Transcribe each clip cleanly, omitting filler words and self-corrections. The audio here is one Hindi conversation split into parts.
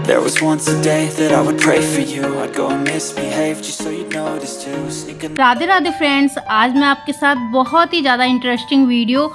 There was once a day that I would pray for you. I'd go and misbehave just so you'd notice too. Sneaking... Radhe Radhe friends, आज मैं आपके साथ बहुत ही ज़्यादा इंटरेस्टिंग वीडियो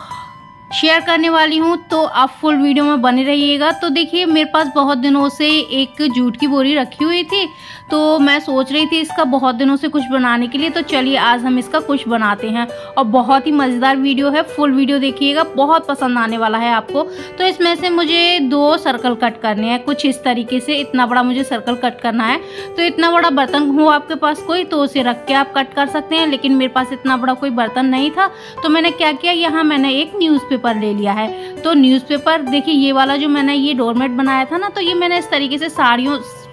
शेयर करने वाली हूँ, तो आप फुल वीडियो में बने रहिएगा। तो देखिए, मेरे पास बहुत दिनों से एक जूट की बोरी रखी हुई थी, तो मैं सोच रही थी इसका बहुत दिनों से कुछ बनाने के लिए। तो चलिए आज हम इसका कुछ बनाते हैं, और बहुत ही मज़ेदार वीडियो है। फुल वीडियो देखिएगा, बहुत पसंद आने वाला है आपको। तो इसमें से मुझे 2 सर्कल कट करने हैं, कुछ इस तरीके से। इतना बड़ा मुझे सर्कल कट करना है। तो इतना बड़ा बर्तन हो आपके पास कोई, तो उसे रख के आप कट कर सकते हैं, लेकिन मेरे पास इतना बड़ा कोई बर्तन नहीं था। तो मैंने क्या किया, यहाँ मैंने एक न्यूज़पेपर ले लिया है। तो न्यूज़पेपर देखिए, ये वाला जो मैंने ये डोरमेट बनाया था ना, तो ये मैंने इस तरीके से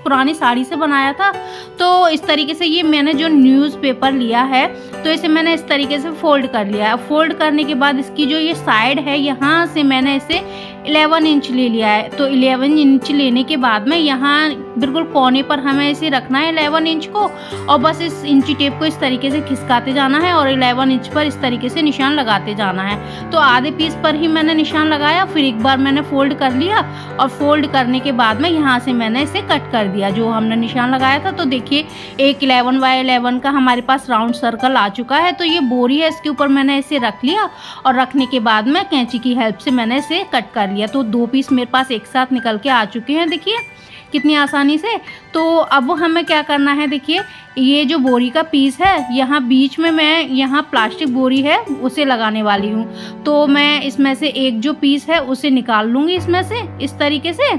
पुरानी साड़ी से बनाया था। तो इस तरीके से ये मैंने जो न्यूज़पेपर लिया है, तो इसे मैंने इस तरीके से फोल्ड कर लिया है। फोल्ड करने के बाद इसकी जो ये साइड है, यहाँ से मैंने इसे 11 इंच ले लिया है। तो 11 इंच लेने के बाद में यहाँ बिल्कुल कोने पर हमें इसे रखना है 11 इंच को, और बस इस इंची टेप को इस तरीके से खिसकाते जाना है, और 11 इंच पर इस तरीके से निशान लगाते जाना है। तो आधे पीस पर ही मैंने निशान लगाया, फिर एक बार मैंने फोल्ड कर लिया, और फोल्ड करने के बाद में यहाँ से मैंने इसे कट कर दिया जो हमने निशान लगाया था। तो देखिए, एक 11 बाय 11 का हमारे पास राउंड सर्कल आ चुका है। तो ये बोरी है, इसके ऊपर मैंने इसे रख लिया, और रखने के बाद में कैंची की हेल्प से मैंने इसे कट कर लिया। तो 2 पीस मेरे पास एक साथ निकल के आ चुके हैं, देखिए कितनी आसानी से। तो अब हमें क्या करना है, देखिए ये जो बोरी का पीस है, यहाँ बीच में मैं यहाँ प्लास्टिक बोरी है उसे लगाने वाली हूँ। तो मैं इसमें से एक जो पीस है उसे निकाल लूँगी इसमें से इस तरीके से।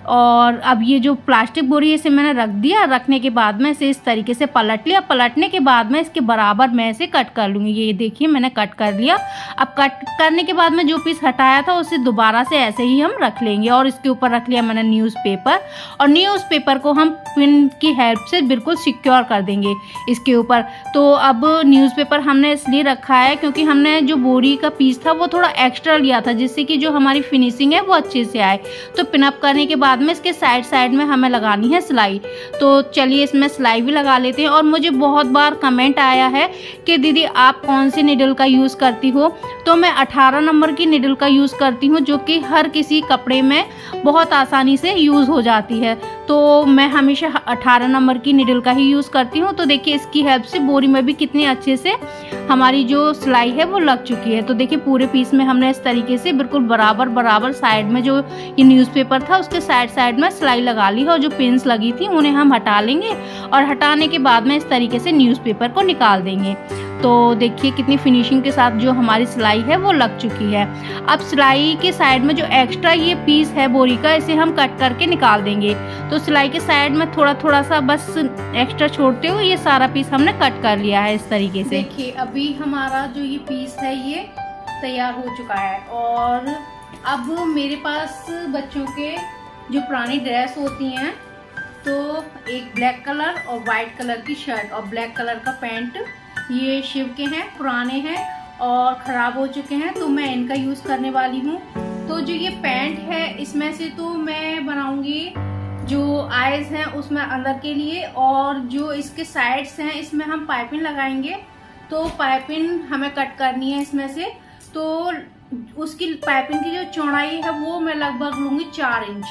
और अब ये जो प्लास्टिक बोरी है इसे मैंने रख दिया। रखने के बाद में इसे इस तरीके से पलट लिया। पलटने के बाद में इसके बराबर मैं इसे कट कर लूँगी। ये देखिए मैंने कट कर लिया। अब कट करने के बाद में जो पीस हटाया था उसे दोबारा से ऐसे ही हम रख लेंगे, और इसके ऊपर रख लिया मैंने न्यूज़पेपर, और न्यूज़पेपर को हम पिन की हेल्प से बिल्कुल सिक्योर कर देंगे इसके ऊपर। तो अब न्यूज़पेपर हमने इसलिए रखा है क्योंकि हमने जो बोरी का पीस था वो थोड़ा एक्स्ट्रा लिया था, जिससे कि जो हमारी फिनिशिंग है वो अच्छे से आए। तो पिनअप करने के बाद में इसके साइड में हमें लगानी है सिलाई। तो चलिए इसमें सिलाई भी लगा लेते हैं। और मुझे बहुत बार कमेंट आया है कि दीदी आप कौन सी निडल का यूज़ करती हो। तो मैं 18 नंबर की निडल का यूज़ करती हूँ, जो कि हर किसी कपड़े में बहुत आसानी से यूज़ हो जाती है। तो मैं हमेशा 18 नंबर की निडल का ही यूज़ करती हूँ। तो देखिए इसकी हेल्प से बोरी में भी कितने अच्छे से हमारी जो सिलाई है वो लग चुकी है। तो देखिए पूरे पीस में हमने इस तरीके से बिल्कुल बराबर साइड में जो ये न्यूज़पेपर था उसके साइड में सिलाई लगा ली है, और जो पिन्स लगी थी उन्हें हम हटा लेंगे, और हटाने के बाद में इस तरीके से न्यूज़पेपर को निकाल देंगे। तो देखिए कितनी फिनिशिंग के साथ जो हमारी सिलाई है वो लग चुकी है। अब सिलाई के साइड में जो एक्स्ट्रा ये पीस है बोरी का, इसे हम कट करके निकाल देंगे। तो सिलाई के साइड में थोड़ा सा बस एक्स्ट्रा छोड़ते हुए ये सारा पीस हमने कट कर लिया है इस तरीके से। देखिए अभी हमारा जो ये पीस है ये तैयार हो चुका है। और अब मेरे पास बच्चों के जो पुरानी ड्रेस होती हैं, तो एक ब्लैक कलर और वाइट कलर की शर्ट और ब्लैक कलर का पैंट, ये शिव के हैं, पुराने हैं और ख़राब हो चुके हैं, तो मैं इनका यूज़ करने वाली हूँ। तो जो ये पैंट है इसमें से तो मैं बनाऊंगी जो आइज़ हैं उसमें अंदर के लिए, और जो इसके साइड्स हैं इसमें हम पाइपिंग लगाएंगे। तो पाइपिंग हमें कट करनी है इसमें से। तो उसकी पाइपिंग की जो चौड़ाई है वो मैं लगभग लूँगी 4 इंच।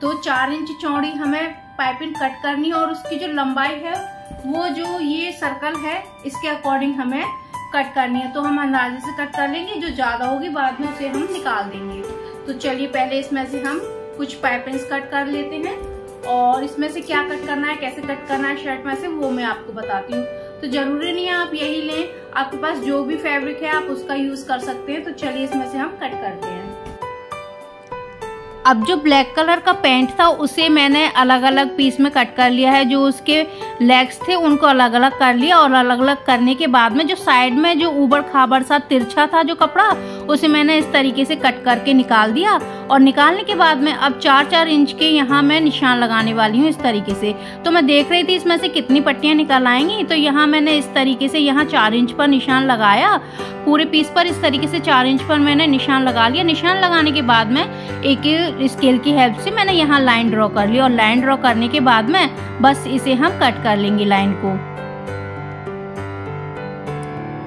तो 4 इंच चौड़ी हमें पाइपिंग कट करनी है, और उसकी जो लंबाई है वो जो ये सर्कल है इसके अकॉर्डिंग हमें कट करनी है। तो हम अंदाजे से कट कर लेंगे, जो ज्यादा होगी बाद में उसे हम निकाल देंगे। तो चलिए पहले इसमें से हम कुछ पाइपिंग्स कट कर लेते हैं, और इसमें से क्या कट करना है, कैसे कट करना है शर्ट में से, वो मैं आपको बताती हूँ। तो जरूरी नहीं है आप यही लें, आपके पास जो भी फैब्रिक है आप उसका यूज कर सकते हैं। तो चलिए इसमें से हम कट करते हैं। अब जो ब्लैक कलर का पैंट था उसे मैंने अलग अलग पीस में कट कर लिया है। जो उसके लेग्स थे उनको अलग अलग कर लिया, और अलग अलग करने के बाद में जो साइड में जो ऊबड़ खाबड़ सा तिरछा था जो कपड़ा, उसे मैंने इस तरीके से कट करके निकाल दिया। और निकालने के बाद में अब 4-4 इंच के यहाँ मैं निशान लगाने वाली हूँ इस तरीके से। तो मैं देख रही थी इसमें से कितनी पट्टियाँ निकल आएंगी। तो यहाँ मैंने इस तरीके से यहाँ 4 इंच पर निशान लगाया। पूरे पीस पर इस तरीके से 4 इंच पर मैंने निशान लगा लिया। निशान लगाने के बाद में एक स्केल की हेल्प से मैंने यहाँ लाइन ड्रॉ कर ली, और लाइन ड्रॉ करने के बाद में बस इसे हम कट कर लेंगे लाइन को।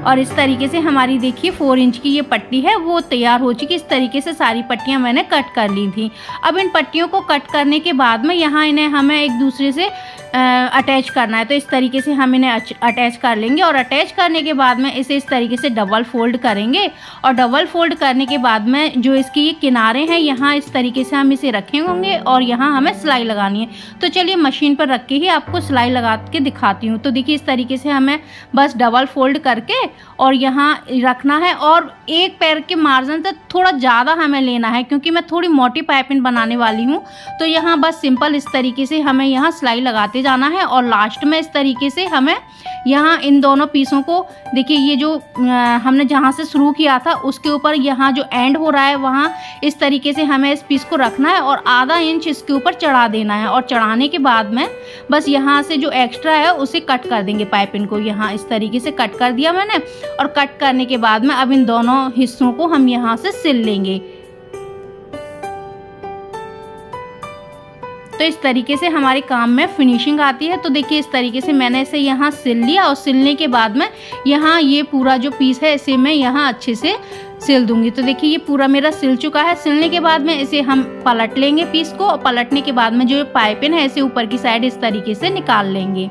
और इस तरीके से हमारी देखिए 4 इंच की ये पट्टी है वो तैयार हो चुकी। इस तरीके से सारी पट्टियां मैंने कट कर ली थी। अब इन पट्टियों को कट करने के बाद में यहाँ इन्हें हमें एक दूसरे से अटैच करना है। तो इस तरीके से हम इन्हें अटैच कर लेंगे और अटैच करने के बाद में इसे इस तरीके से डबल फोल्ड करेंगे और डबल फोल्ड करने के बाद में जो इसकी ये किनारे हैं यहाँ इस तरीके से हम इसे रखे होंगे और यहाँ हमें सिलाई लगानी है। तो चलिए मशीन पर रख के ही आपको सिलाई लगा के दिखाती हूँ। तो देखिए इस तरीके से हमें बस डबल फोल्ड करके और यहाँ रखना है और एक पैर के मार्जिन से थोड़ा ज़्यादा हमें लेना है क्योंकि मैं थोड़ी मोटी पाइपिंग बनाने वाली हूँ। तो यहाँ बस सिंपल इस तरीके से हमें यहाँ सिलाई लगाते जाना है और लास्ट में इस तरीके से हमें यहाँ इन दोनों पीसों को देखिए ये जो हमने जहाँ से शुरू किया था उसके ऊपर यहाँ जो एंड हो रहा है वहाँ इस तरीके से हमें इस पीस को रखना है और आधा इंच इसके ऊपर चढ़ा देना है। और चढ़ाने के बाद में बस यहाँ से जो एक्स्ट्रा है उसे कट कर देंगे। पाइपिंग को यहाँ इस तरीके से कट कर दिया मैंने और कट करने के बाद में अब इन दोनों हिस्सों को हम यहाँ से सिल लेंगे। तो इस तरीके से हमारे काम में फिनिशिंग आती है। तो देखिए इस तरीके से मैंने इसे यहाँ सिल लिया और सिलने के बाद में यहाँ ये पूरा जो पीस है इसे मैं यहाँ अच्छे से सिल दूंगी। तो देखिए ये पूरा मेरा सिल चुका है। सिलने के बाद में इसे हम पलट लेंगे पीस को और पलटने के बाद में जो पाइपिंग है इसे ऊपर की साइड इस तरीके से निकाल लेंगे।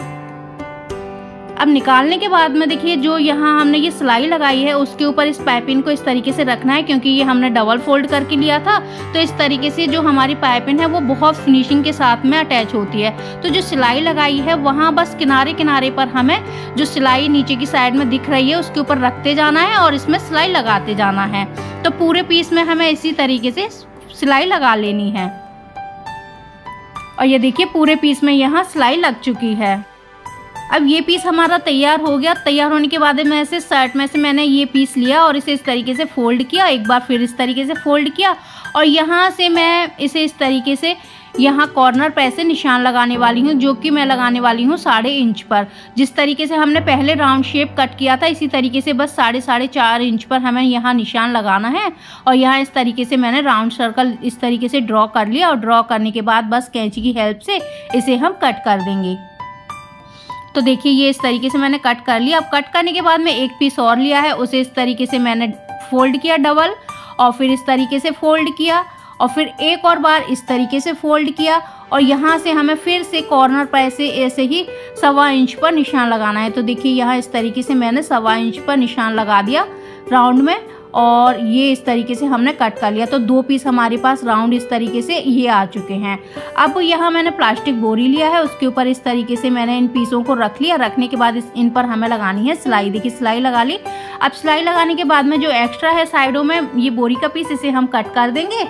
अब निकालने के बाद में देखिए जो यहाँ हमने ये सिलाई लगाई है उसके ऊपर इस पाइपिंग को इस तरीके से रखना है क्योंकि ये हमने डबल फोल्ड करके लिया था। तो इस तरीके से जो हमारी पाइपिंग है वो बहुत फिनिशिंग के साथ में अटैच होती है। तो जो सिलाई लगाई है वहाँ बस किनारे किनारे पर हमें जो सिलाई नीचे की साइड में दिख रही है उसके ऊपर रखते जाना है और इसमें सिलाई लगाते जाना है। तो पूरे पीस में हमें इसी तरीके से सिलाई लगा लेनी है। और ये देखिए पूरे पीस में यहाँ सिलाई लग चुकी है। अब ये पीस हमारा तैयार हो गया। तैयार होने के बाद में ऐसे शर्ट में से मैंने ये पीस लिया और इसे इस तरीके से फोल्ड किया, एक बार फिर इस तरीके से फोल्ड किया और यहाँ से मैं इसे इस तरीके से यहाँ कॉर्नर पे ऐसे निशान लगाने वाली हूँ जो कि मैं लगाने वाली हूँ 1.5 इंच पर। जिस तरीके से हमने पहले राउंड शेप कट किया था इसी तरीके से बस 4.5 इंच पर हमें यहाँ निशान लगाना है। और यहाँ इस तरीके से मैंने राउंड सर्कल इस तरीके से ड्रॉ कर लिया और ड्रॉ करने के बाद बस कैंची की हेल्प से इसे हम कट कर देंगे। तो देखिए ये इस तरीके से मैंने कट कर लिया। अब कट करने के बाद में एक पीस और लिया है उसे इस तरीके से मैंने फोल्ड किया डबल और फिर इस तरीके से फोल्ड किया और फिर एक और बार इस तरीके से फोल्ड किया और यहाँ से हमें फिर से कॉर्नर पर ऐसे ही 1.25 इंच पर निशान लगाना है। तो देखिए यहाँ इस तरीके से मैंने 1.25 इंच पर निशान लगा दिया राउंड में और ये इस तरीके से हमने कट कर लिया। तो 2 पीस हमारे पास राउंड इस तरीके से ये आ चुके हैं। अब यहाँ मैंने प्लास्टिक बोरी लिया है उसके ऊपर इस तरीके से मैंने इन पीसों को रख लिया। रखने के बाद इन पर हमें लगानी है सिलाई। देखिए सिलाई लगा ली। अब सिलाई लगाने के बाद में जो एक्स्ट्रा है साइडों में ये बोरी का पीस इसे हम कट कर देंगे।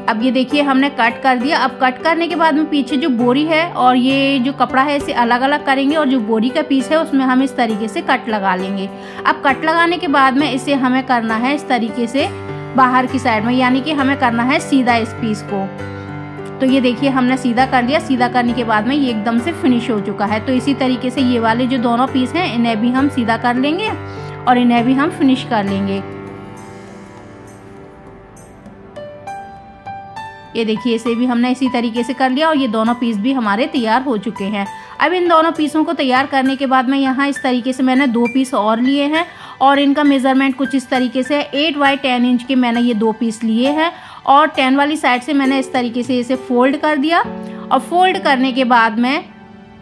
अब ये देखिए हमने कट कर दिया। अब कट करने के बाद में पीछे जो बोरी है और ये जो कपड़ा है इसे अलग अलग करेंगे और जो बोरी का पीस है उसमें हम इस तरीके से कट लगा लेंगे। अब कट लगाने के बाद में इसे हमें करना है इस तरीके से बाहर की साइड में, यानी कि हमें करना है सीधा इस पीस को। तो ये देखिए हमने सीधा कर लिया। सीधा करने के बाद में ये एकदम से फिनिश हो चुका है। तो इसी तरीके से ये वाले जो दोनों पीस हैं इन्हें भी हम सीधा कर लेंगे और इन्हें भी हम फिनिश कर लेंगे। ये देखिए इसे भी हमने इसी तरीके से कर लिया और ये दोनों पीस भी हमारे तैयार हो चुके हैं। अब इन दोनों पीसों को तैयार करने के बाद में यहाँ इस तरीके से मैंने 2 पीस और लिए हैं और इनका मेज़रमेंट कुछ इस तरीके से 8 बाई 10 इंच के मैंने ये 2 पीस लिए हैं और 10 वाली साइड से मैंने इस तरीके से इसे फोल्ड कर दिया। और फोल्ड करने के बाद में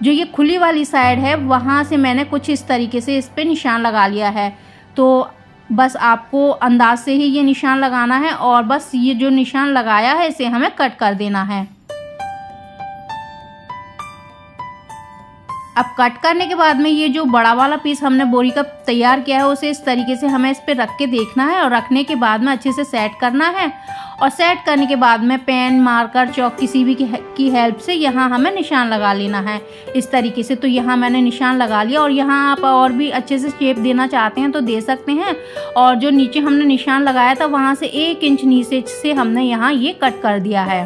जो ये खुली वाली साइड है वहाँ से मैंने कुछ इस तरीके से इस पर निशान लगा लिया है। तो बस आपको अंदाज से ही ये निशान लगाना है और बस ये जो निशान लगाया है इसे हमें कट कर देना है। अब कट करने के बाद में ये जो बड़ा वाला पीस हमने बोरी का तैयार किया है उसे इस तरीके से हमें इस पे रख के देखना है और रखने के बाद में अच्छे से सेट करना है। और सेट करने के बाद में पेन, मार्कर, चौक किसी भी की हेल्प से यहाँ हमें निशान लगा लेना है इस तरीके से। तो यहाँ मैंने निशान लगा लिया और यहाँ आप और भी अच्छे से शेप देना चाहते हैं तो दे सकते हैं। और जो नीचे हमने निशान लगाया था वहाँ से 1 इंच नीचे से हमने यहाँ ये कट कर दिया है।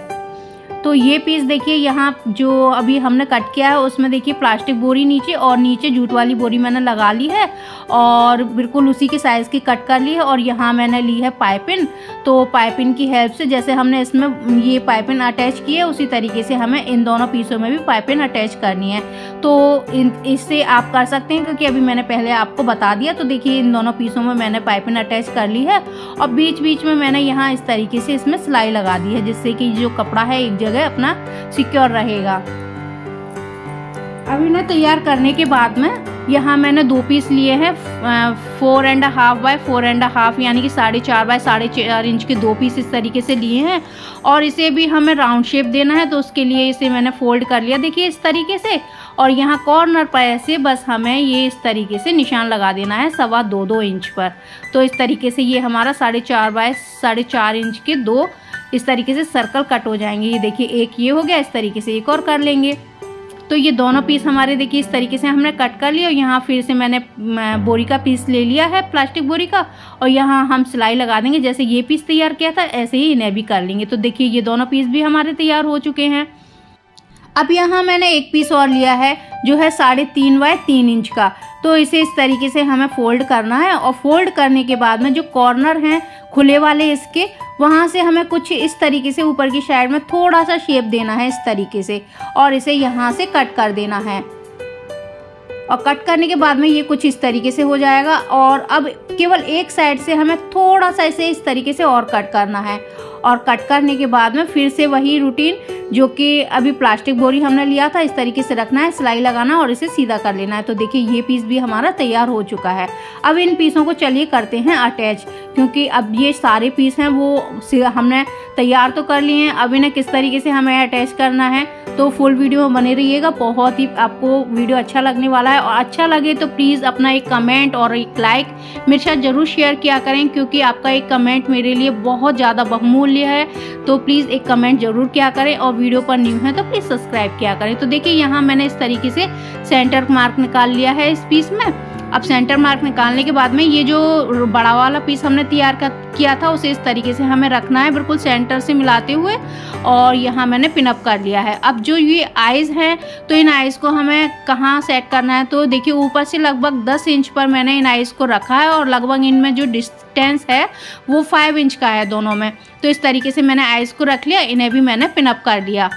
तो ये पीस देखिए यहाँ जो अभी हमने कट किया है उसमें देखिए प्लास्टिक बोरी नीचे और नीचे जूट वाली बोरी मैंने लगा ली है और बिल्कुल उसी के साइज़ की कट कर ली है। और यहाँ मैंने ली है पाइपिन। तो पाइपिन की हेल्प से जैसे हमने इसमें ये पाइपिन अटैच की है उसी तरीके से हमें इन दोनों पीसों में भी पाइपिन अटैच करनी है। तो इससे आप कर सकते हैं क्योंकि अभी मैंने पहले आपको बता दिया। तो देखिए इन दोनों पीसों में मैंने पाइपिन अटैच कर ली है और बीच बीच में मैंने यहाँ इस तरीके से इसमें सिलाई लगा दी है जिससे कि जो कपड़ा है एक जगह अपना सिक्योर रहेगा। अब इन्हें तैयार करने के बाद में यहाँ मैंने 2 पीस लिए हैं 4.5 बाय 4.5 यानी कि 4.5 बाय 4.5 इंच के 2 पीस इस तरीके से लिए हैं। और इसे भी हमें राउंड शेप देना है तो उसके लिए इसे मैंने फोल्ड कर लिया देखिए इस तरीके से। और यहाँ कॉर्नर पर ऐसे बस हमें ये इस तरीके से निशान लगा देना है 2.25 इंच पर। तो इस तरीके से ये हमारा 4.5 बाय 4.5 इंच के 2 इस तरीके से सर्कल कट हो जाएंगे। ये देखिए एक ये हो गया, इस तरीके से एक और कर लेंगे। तो ये दोनों पीस हमारे देखिए इस तरीके से हमने कट कर लिया। और यहाँ फिर से मैंने बोरी का पीस ले लिया है प्लास्टिक बोरी का और यहाँ हम सिलाई लगा देंगे। जैसे ये पीस तैयार किया था ऐसे ही इन्हें भी कर लेंगे। तो देखिए ये दोनों पीस भी हमारे तैयार हो चुके हैं। अब यहाँ मैंने एक पीस और लिया है जो है 3.5 बाय 3 इंच का। तो इसे इस तरीके से हमें फोल्ड करना है और फोल्ड करने के बाद में जो कॉर्नर हैं खुले वाले इसके वहाँ से हमें कुछ इस तरीके से ऊपर की साइड में थोड़ा सा शेप देना है इस तरीके से और इसे यहाँ से कट कर देना है। और कट करने के बाद में ये कुछ इस तरीके से हो जाएगा। और अब केवल एक साइड से हमें थोड़ा सा इसे इस तरीके से और कट करना है। और कट करने के बाद में फिर से वही रूटीन जो कि अभी प्लास्टिक बोरी हमने लिया था इस तरीके से रखना है, सिलाई लगाना और इसे सीधा कर लेना है। तो देखिए ये पीस भी हमारा तैयार हो चुका है। अब इन पीसों को चलिए करते हैं अटैच, क्योंकि अब ये सारे पीस हैं वो हमने तैयार तो कर लिए हैं। अब इन्हें किस तरीके से हमें अटैच करना है तो फुल वीडियो में बने रहिएगा। बहुत ही आपको वीडियो अच्छा लगने वाला है और अच्छा लगे तो प्लीज़ अपना एक कमेंट और एक लाइक मेरे साथ ज़रूर शेयर किया करें, क्योंकि आपका एक कमेंट मेरे लिए बहुत ज़्यादा बहुमूल्य है। तो प्लीज़ एक कमेंट ज़रूर किया करें और वीडियो पर न्यू है तो प्लीज़ सब्सक्राइब किया करें। तो देखिए यहाँ मैंने इस तरीके से सेंटर मार्क निकाल लिया है इस पीस में। अब सेंटर मार्क निकालने के बाद में ये जो बड़ा वाला पीस हमने तैयार किया था उसे इस तरीके से हमें रखना है बिल्कुल सेंटर से मिलाते हुए और यहाँ मैंने पिनअप कर लिया है। अब जो ये आइज़ हैं तो इन आइज़ को हमें कहाँ सेट करना है तो देखिए ऊपर से लगभग 10 इंच पर मैंने इन आइज़ को रखा है और लगभग इनमें जो डिस्टेंस है वो 5 इंच का है दोनों में। तो इस तरीके से मैंने आइज़ को रख लिया, इन्हें भी मैंने पिनअप कर लिया।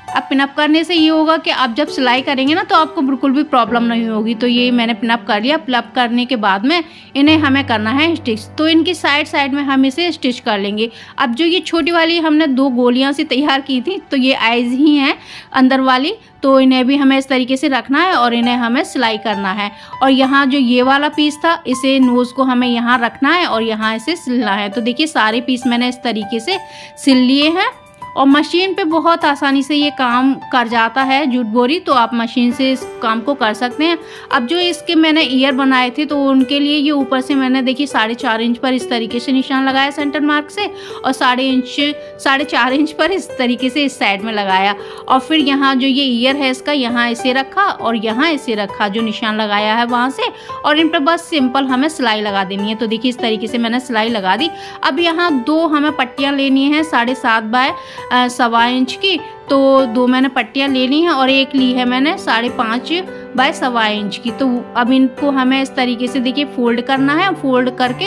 अब पिनअप करने से ये होगा कि आप जब सिलाई करेंगे ना तो आपको बिल्कुल भी प्रॉब्लम नहीं होगी। तो ये मैंने पिनअप कर लिया। पिनअप करने के बाद में इन्हें हमें करना है स्टिच। तो इनकी साइड में हम इसे स्टिच कर लेंगे। अब जो ये छोटी वाली हमने 2 गोलियां से तैयार की थी तो ये आइज़ ही हैं अंदर वाली, तो इन्हें भी हमें इस तरीके से रखना है और इन्हें हमें सिलाई करना है। और यहाँ जो ये वाला पीस था इसे नोज़ को हमें यहाँ रखना है और यहाँ इसे सिलना है। तो देखिए सारे पीस मैंने इस तरीके से सिल लिए हैं और मशीन पे बहुत आसानी से ये काम कर जाता है जूट बोरी, तो आप मशीन से इस काम को कर सकते हैं। अब जो इसके मैंने ईयर बनाए थे तो उनके लिए ये ऊपर से मैंने देखिए 4.5 इंच पर इस तरीके से निशान लगाया सेंटर मार्क से और 4.5 इंच पर इस तरीके से इस साइड में लगाया। और फिर यहाँ जो ये ईयर है इसका यहाँ इसे रखा और यहाँ इसे रखा जो निशान लगाया है वहाँ से, और इन पर बस सिंपल हमें सिलाई लगा देनी है। तो देखिए इस तरीके से मैंने सिलाई लगा दी। अब यहाँ 2 हमें पट्टियाँ लेनी है 7.5 बाय 1.25 इंच की। तो 2 मैंने पट्टियाँ ले ली हैं और एक ली है मैंने 5.5 बाय 1.25 इंच की। तो अब इनको हमें इस तरीके से देखिए फोल्ड करना है। फोल्ड करके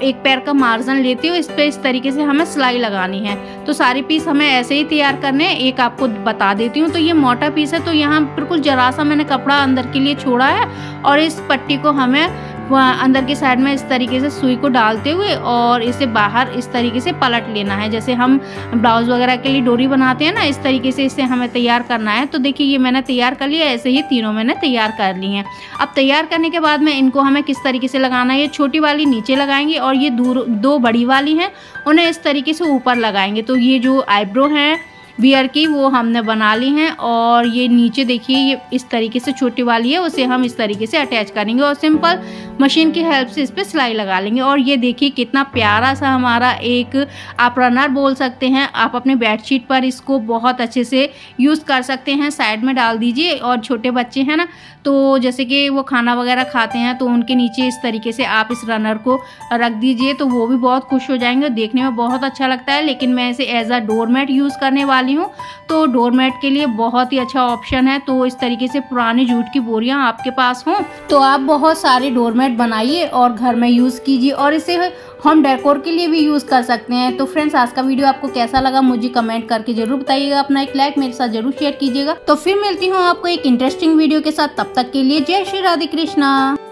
एक पैर का मार्जिन लेते हुए इस पर इस तरीके से हमें सिलाई लगानी है। तो सारे पीस हमें ऐसे ही तैयार करने हैं। एक आपको बता देती हूँ, तो ये मोटा पीस है तो यहाँ बिल्कुल जरा सा मैंने कपड़ा अंदर के लिए छोड़ा है और इस पट्टी को हमें अंदर की साइड में इस तरीके से सुई को डालते हुए और इसे बाहर इस तरीके से पलट लेना है। जैसे हम ब्लाउज वगैरह के लिए डोरी बनाते हैं ना, इस तरीके से इसे हमें तैयार करना है। तो देखिए ये मैंने तैयार कर लिया, ऐसे ही तीनों मैंने तैयार कर ली हैं। अब तैयार करने के बाद में इनको हमें किस तरीके से लगाना है, ये छोटी वाली नीचे लगाएंगे और ये 2 बड़ी वाली हैं उन्हें इस तरीके से ऊपर लगाएंगे। तो ये जो आईब्रो हैं बियर की वो हमने बना ली हैं और ये नीचे देखिए ये इस तरीके से छोटी वाली है, उसे हम इस तरीके से अटैच करेंगे और सिंपल मशीन की हेल्प से इस पर सिलाई लगा लेंगे। और ये देखिए कितना प्यारा सा हमारा एक आप रनर बोल सकते हैं। आप अपने बेडशीट पर इसको बहुत अच्छे से यूज़ कर सकते हैं। साइड में डाल दीजिए, और छोटे बच्चे हैं ना, तो जैसे कि वो खाना वगैरह खाते हैं तो उनके नीचे इस तरीके से आप इस रनर को रख दीजिए तो वो भी बहुत खुश हो जाएंगे। देखने में बहुत अच्छा लगता है, लेकिन मैं इसे एज अ डोरमेट यूज़ करने वाली हूँ, तो डोरमेट के लिए बहुत ही अच्छा ऑप्शन है। तो इस तरीके से पुरानी जूट की बोरियां आपके पास हों तो आप बहुत सारे डोरमेट बनाइए और घर में यूज़ कीजिए, और इसे होम डेकोर के लिए भी यूज़ कर सकते हैं। तो फ्रेंड्स, आज का वीडियो आपको कैसा लगा मुझे कमेंट करके जरूर बताइएगा। अपना एक लाइक मेरे साथ जरूर शेयर कीजिएगा। तो फिर मिलती हूँ आपको एक इंटरेस्टिंग वीडियो के साथ, तब तक के लिए जय श्री राधे कृष्णा।